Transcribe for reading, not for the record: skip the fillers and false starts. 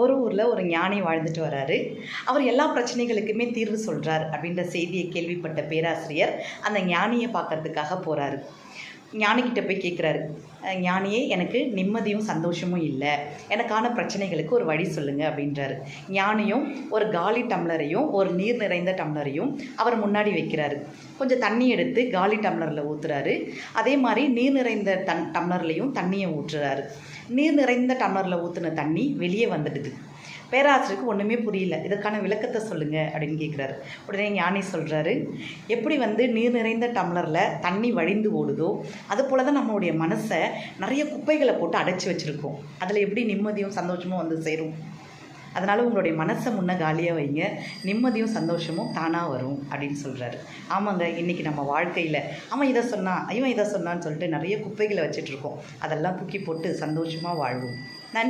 ஒரு ஊரில் ஒரு ஞானி வாழ்ந்துட்டு வராரு. அவர் எல்லா பிரச்சனைகளுக்குமே தீர்வு சொல்கிறார் அப்படின்ற செய்தியை கேள்விப்பட்ட பேராசிரியர் அந்த ஞானியை பார்க்கறதுக்காக போகிறாரு. ஞானிக்கிட்ட போய் கேட்குறாரு, ஞானியே, எனக்கு நிம்மதியும் சந்தோஷமும் இல்லை, எனக்கான பிரச்சனைகளுக்கு ஒரு வழி சொல்லுங்கள் அப்படின்றாரு. ஞானியும் ஒரு காலி டம்ளரையும் ஒரு நீர் நிறைந்த டம்ளரையும் அவர் முன்னாடி வைக்கிறாரு. கொஞ்சம் தண்ணி எடுத்து காலி டம்ளரில் ஊற்றுறாரு. அதே மாதிரி நீர் நிறைந்த டம்ளர்லையும் தண்ணியை ஊற்றுறாரு. நீர் நிறைந்த டம்ளரில் ஊற்றின தண்ணி வெளியே வந்துடுது. பேராசிரியருக்கு ஒன்றுமே புரியல. இதற்கான விளக்கத்தை சொல்லுங்கள் அப்படின்னு கேட்குறாரு. உடனே ஞானி சொல்கிறாரு, எப்படி நீர் நிறைந்த டம்ளரில் தண்ணி வழிந்து ஓடுதோ அதுபோல் தான் நம்மளுடைய மனசை நிறைய குப்பைகளை போட்டு அடைச்சி வச்சுருக்கோம். அதில் எப்படி நிம்மதியும் சந்தோஷமும் வந்து சேரும்? அதனால் உங்களுடைய மனசை முன்ன காலியாக வைங்க, நிம்மதியும் சந்தோஷமும் தானாக வரும் அப்படின்னு சொல்கிறாரு. ஆமாங்க, இன்றைக்கி நம்ம வாழ்க்கையில் அவன் இதை சொன்னான், இவன் இதை சொன்னான்னு சொல்லிட்டு நிறைய குப்பைகளை வச்சிட்ருக்கோம். அதெல்லாம் தூக்கி போட்டு சந்தோஷமாக வாழ்வோம். நன்றி.